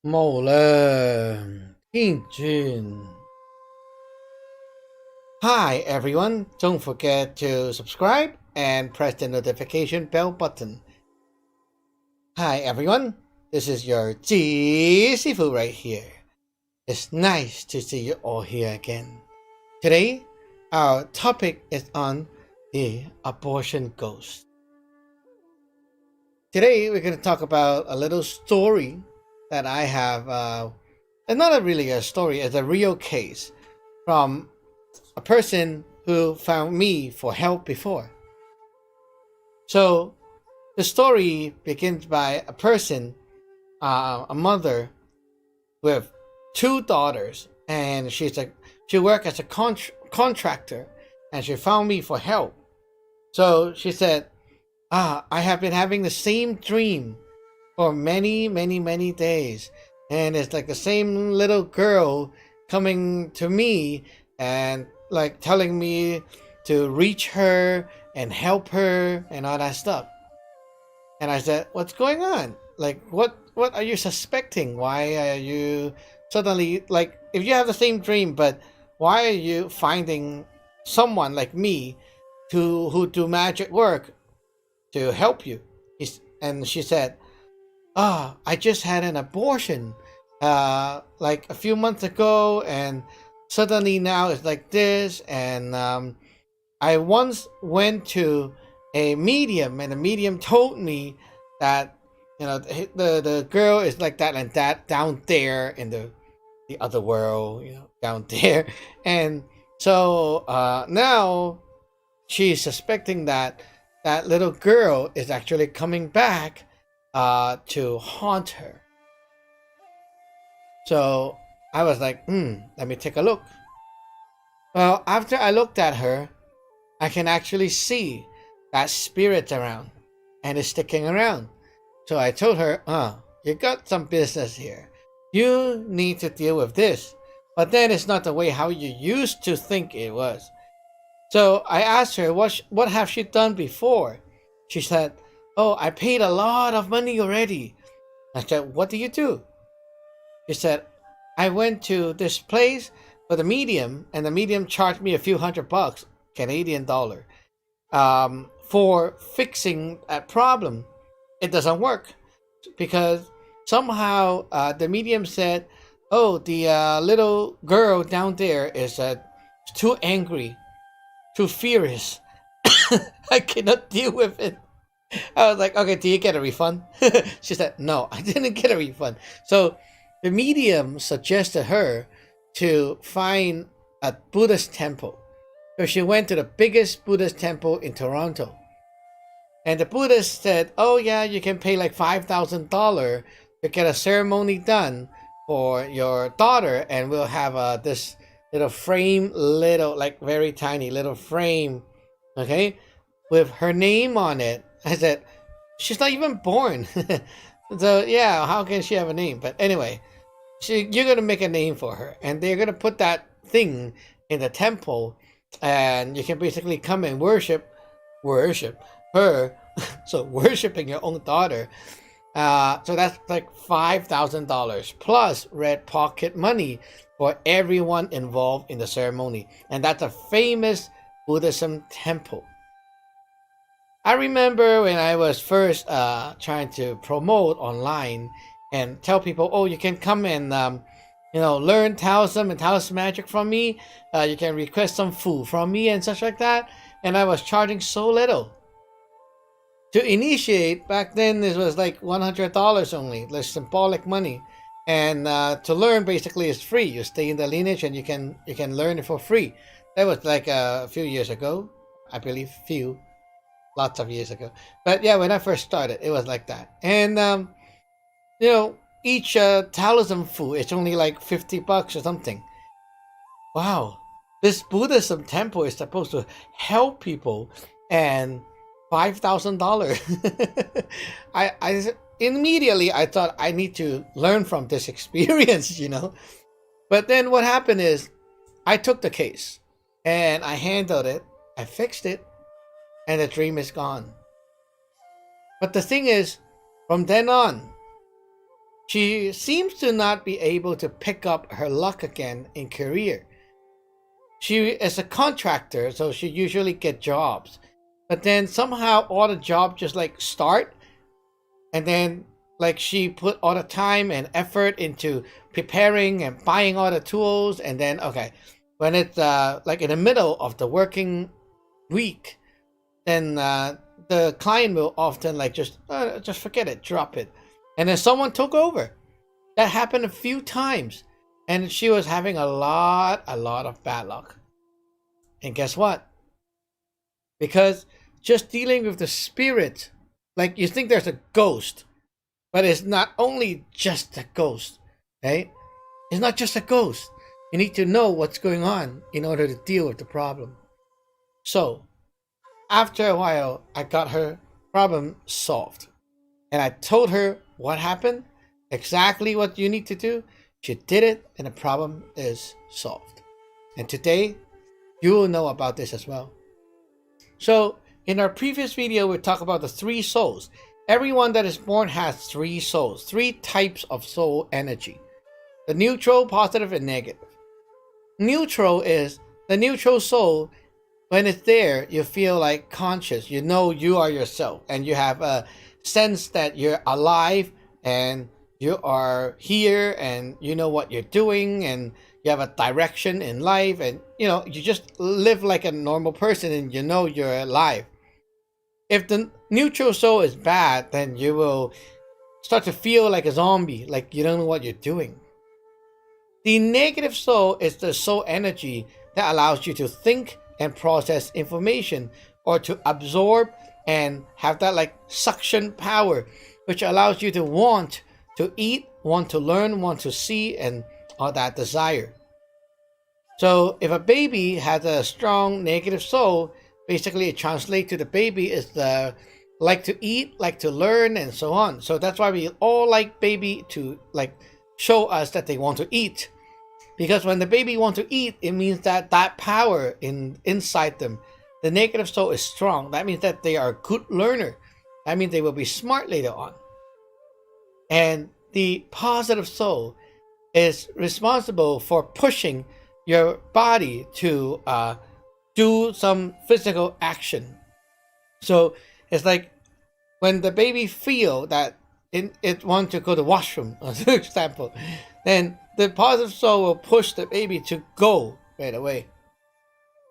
某人听君. Hi everyone, don't forget to subscribe and press the notification bell button. Hi everyone, this is your Jee Sifu right here. It's nice to see you all here again. Today, our topic is on the abortion ghost. Today, we're going to talk about a little story that I have. It's not really a story, it's a real case from a person who found me for help before. So, the story begins by a person, a mother with two daughters, and she worked as a contractor, and she found me for help. So she said, I have been having the same dream for many, many, many days. And it's like the same little girl coming to me and like telling me to reach her and help her and all that stuff. And I said, what's going on? Like, what are you suspecting? Why are you suddenly, like, if you have the same dream, but why are you finding someone like me who do magic work to help you? And she said, I just had an abortion like a few months ago, and suddenly now it's like this. And I once went to a medium, and the medium told me that the girl is like that and that down there in the other world, down there. And so now she's suspecting that that little girl is actually coming back to haunt her. So I was like, let me take a look. Well, after I looked at her, I can actually see that spirit around and it's sticking around. So I told her, you got some business here. You need to deal with this. But then it's not the way how you used to think it was. So I asked her, what have she done before? She said, I paid a lot of money already. I said, what do you do? She said, I went to this place for the medium, and the medium charged me a few $100 Canadian dollar for fixing that problem. It doesn't work because somehow the medium said, the little girl down there is too angry, too furious. I cannot deal with it. I was like, okay, do you get a refund? She said, no, I didn't get a refund. So the medium suggested her to find a Buddhist temple. So she went to the biggest Buddhist temple in Toronto. And the Buddhist said, yeah, you can pay like $5,000 to get a ceremony done for your daughter. And we'll have this little frame, like very tiny little frame, okay, with her name on it. I said, she's not even born. So yeah, how can she have a name? But anyway, you're gonna make a name for her, and they're gonna put that thing in the temple, and you can basically come and worship her. So worshiping your own daughter. So that's like $5,000 plus red pocket money for everyone involved in the ceremony, and that's a famous Buddhism temple. I remember when I was first trying to promote online and tell people, you can come and learn Taoism and Taoist magic from me. You can request some food from me and such like that. And I was charging so little. To initiate, back then it was like $100 only, like symbolic money. And to learn basically is free. You stay in the lineage and you can learn it for free. That was like a few years ago, I believe, lots of years ago. But yeah, when I first started, it was like that. And each Taoism food, it's only like $50 or something. Wow, this Buddhism temple is supposed to help people, and $5,000. I immediately I thought I need to learn from this experience, But then what happened is I took the case and I handled it, I fixed it, and the dream is gone. But the thing is, from then on, She seems to not be able to pick up her luck again in career. She is a contractor, so she usually get jobs. But then somehow all the jobs just like start, and then like she put all the time and effort into preparing and buying all the tools, and then okay, when it's like in the middle of the working week, then the client will often like just forget it, drop it, and then someone took over. That happened a few times, and she was having a lot of bad luck. And guess what? Because just dealing with the spirit, like you think there's a ghost, but it's not only just a ghost, right? It's not just a ghost. You need to know what's going on in order to deal with the problem. So, after a while, I got her problem solved. And I told her what happened, exactly what you need to do. She did it, and the problem is solved. And today, you will know about this as well. So, in our previous video, we talked about the three souls. Everyone that is born has three souls, three types of soul energy: the neutral, positive, and negative. Neutral is the neutral soul. When it's there, you feel like conscious. You know you are yourself, and you have a sense that you're alive and you are here, and you know what you're doing, and you have a direction in life, and you just live like a normal person, and you know you're alive. If the neutral soul is bad, then you will start to feel like a zombie, like you don't know what you're doing. The negative soul is the soul energy that allows you to think and process information, or to absorb and have that like suction power, which allows you to want to eat, want to learn, want to see, and all that desire. So if a baby has a strong negative soul, basically it translates to the baby is the like to eat, like to learn, and so on. So that's why we all like baby to like show us that they want to eat. Because when the baby wants to eat, it means that that power inside them, the negative soul, is strong. That means that they are a good learner. That means they will be smart later on. And the positive soul is responsible for pushing your body to do some physical action. So it's like when the baby feel that it wants to go to the washroom, for example, then the positive soul will push the baby to go right away.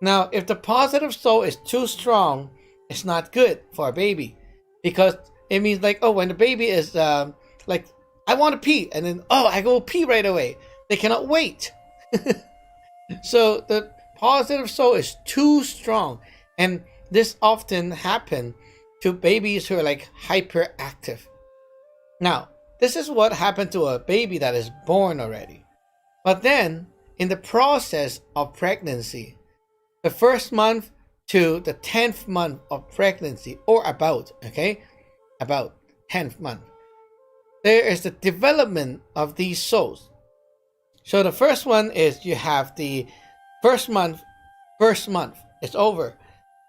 Now, if the positive soul is too strong, it's not good for a baby, because it means like, oh, when the baby is like, I want to pee, and then, oh, I go pee right away. They cannot wait. So the positive soul is too strong, and this often happens to babies who are like hyperactive. Now, this is what happened to a baby that is born already. But then, in the process of pregnancy, the first month to the 10th month of pregnancy, or about 10th month, there is the development of these souls. So the first one is you have the first month, it's over.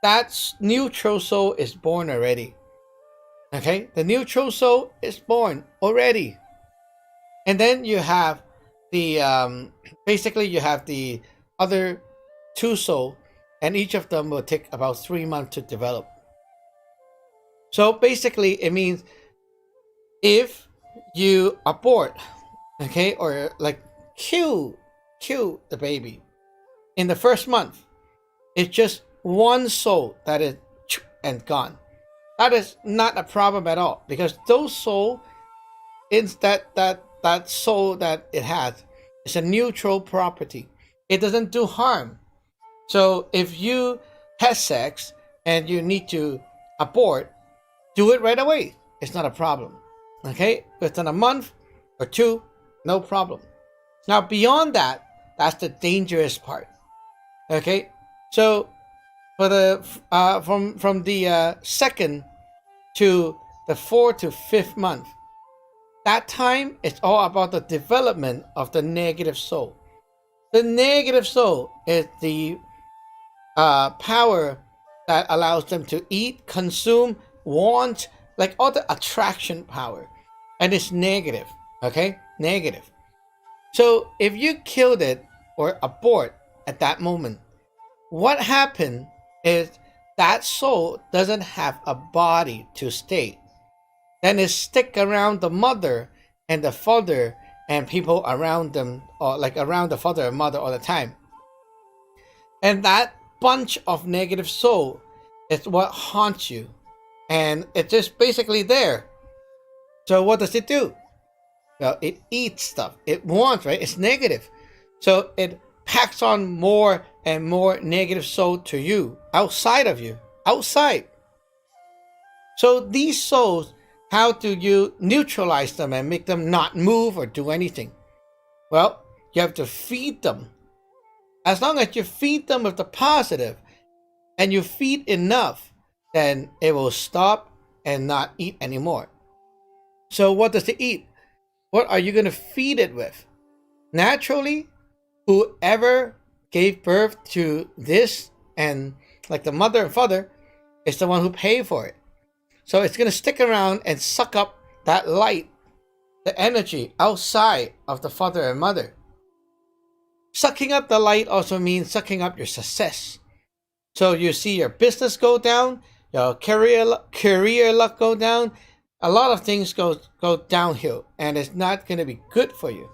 That neutral soul is born already. Okay, the neutral soul is born already. And then you have the basically you have the other two souls, and each of them will take about 3 months to develop. So basically it means if you abort, okay, or like kill the baby in the first month, it's just one soul that is and gone. That is not a problem at all, because those soul is that soul that it has is a neutral property. It doesn't do harm. So if you have sex and you need to abort, do it right away. It's not a problem. Okay? Within a month or two, no problem. Now beyond that, that's the dangerous part. Okay? So for the from the second to the 4th to 5th month, that time is all about the development of the negative soul. The negative soul is the power that allows them to eat, consume, want, like all the attraction power, and it's negative. Okay? Negative. So if you killed it or abort at that moment, what happened is that soul doesn't have a body to stay. Then it stick around the mother and the father and people around them, or like around the father and mother all the time. And that bunch of negative soul is what haunts you. And it's just basically there. So what does it do? Well, it eats stuff. It wants, right? It's negative. So it packs on more and more negative soul to you, outside of you, outside. So these souls, how do you neutralize them and make them not move or do anything? Well, you have to feed them. As long as you feed them with the positive and you feed enough, then it will stop and not eat anymore. So what does it eat? What are you going to feed it with? Naturally, whoever gave birth to this, and like the mother and father, is the one who paid for it. So it's going to stick around and suck up that light, the energy outside of the father and mother. Sucking up the light also means sucking up your success. So you see your business go down, your career luck go down, a lot of things go downhill, and it's not going to be good for you.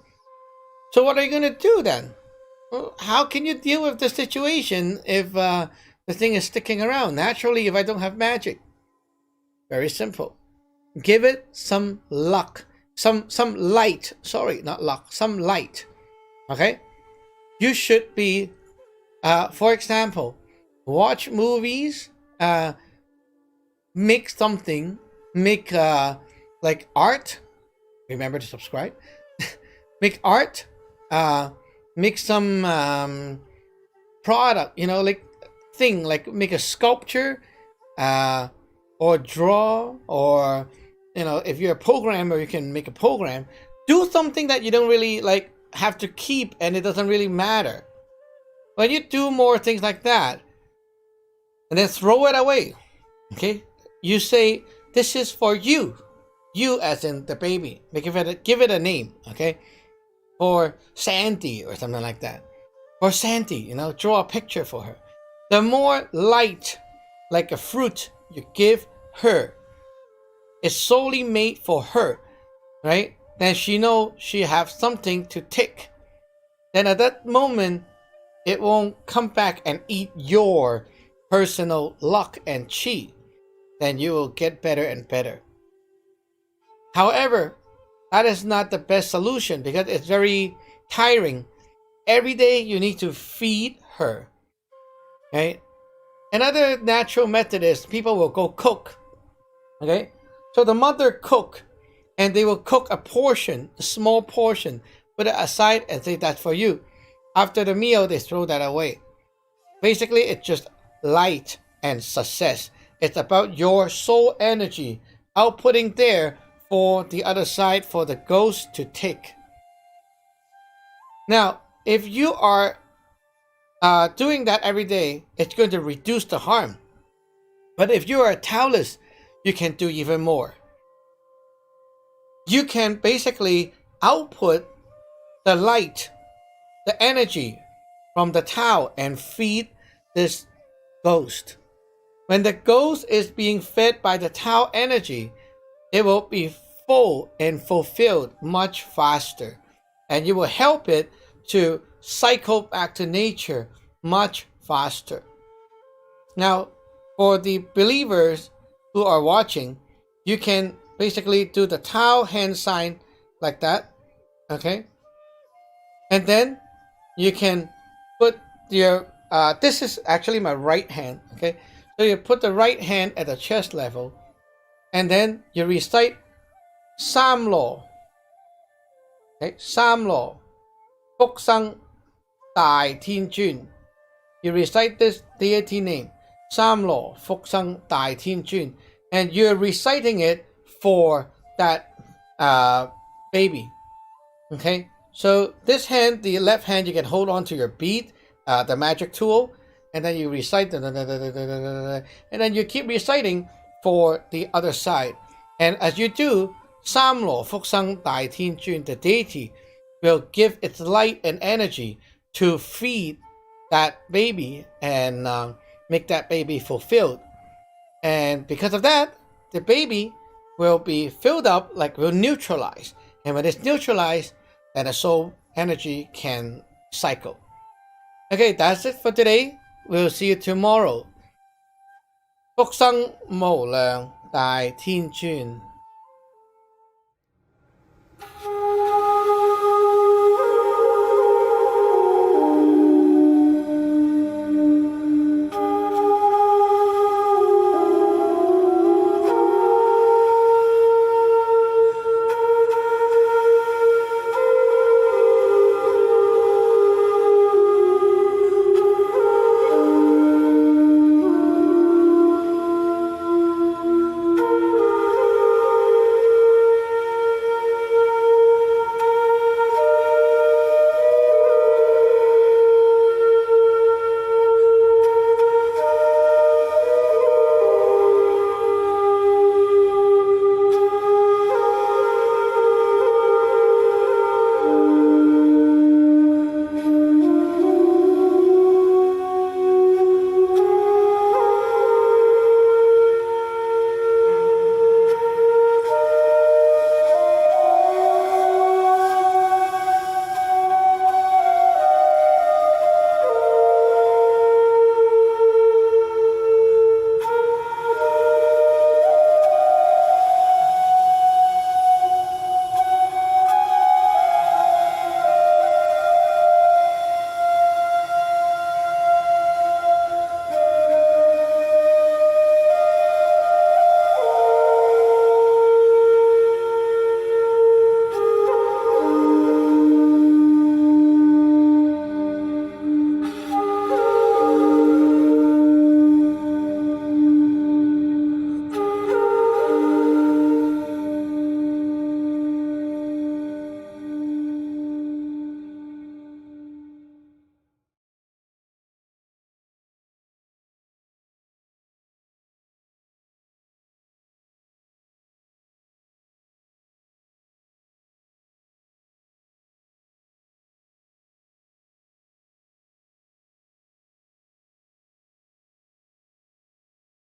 So what are you going to do then? Well, how can you deal with the situation if the thing is sticking around? Naturally, if I don't have magic. Very simple. Give it some luck. Some light. Sorry, not luck. Some light. Okay? You should be, for example, watch movies, make something, make like art. Remember to subscribe. Make art, make some product, like thing, like make a sculpture, or draw, or if you're a programmer, you can make a program. Do something that you don't really like have to keep, and it doesn't really matter. When you do more things like that, and then throw it away, okay? You say, this is for you. You as in the baby. Give it a name, okay? For Sandy or something like that. For Sandy, draw a picture for her. The more light, like a fruit, you give her, it's solely made for her, right? Then she knows she has something to take. Then at that moment, it won't come back and eat your personal luck and chi. Then you will get better and better. However, that is not the best solution because it's very tiring. Every day you need to feed her. Right? Another natural method is people will go cook. Okay? So the mother cook, and they will cook a portion, a small portion, put it aside and say that's for you. After the meal, they throw that away. Basically, it's just light and success. It's about your soul energy outputting there for the other side, for the ghost to take. Now, if you are doing that every day, it's going to reduce the harm. But if you are a Taoist, you can do even more. You can basically output the light, the energy from the Tao and feed this ghost. When the ghost is being fed by the Tao energy, it will be full and fulfilled much faster. And you will help it to cycle back to nature much faster. Now, for the believers who are watching, you can basically do the Tao hand sign like that. Okay? And then you can put your, this is actually my right hand. Okay? So you put the right hand at the chest level, and then you recite Sam Law. Okay? Sam Law. Phúc Sanh Đại Thiên Chuyên. You recite this deity name. Sam Law, Phúc Sanh Đại Thiên Chuyên. And you're reciting it for that baby. Okay? So this hand, the left hand, you can hold on to your bead, the magic tool, and then you recite, and then you keep reciting for the other side. And as you do, 三羅福生大天尊, the deity, will give its light and energy to feed that baby and make that baby fulfilled. And because of that, the baby will be filled up, like will neutralize. And when it's neutralized, then the soul energy can cycle. Okay, that's it for today. We'll see you tomorrow. 福生無量大天尊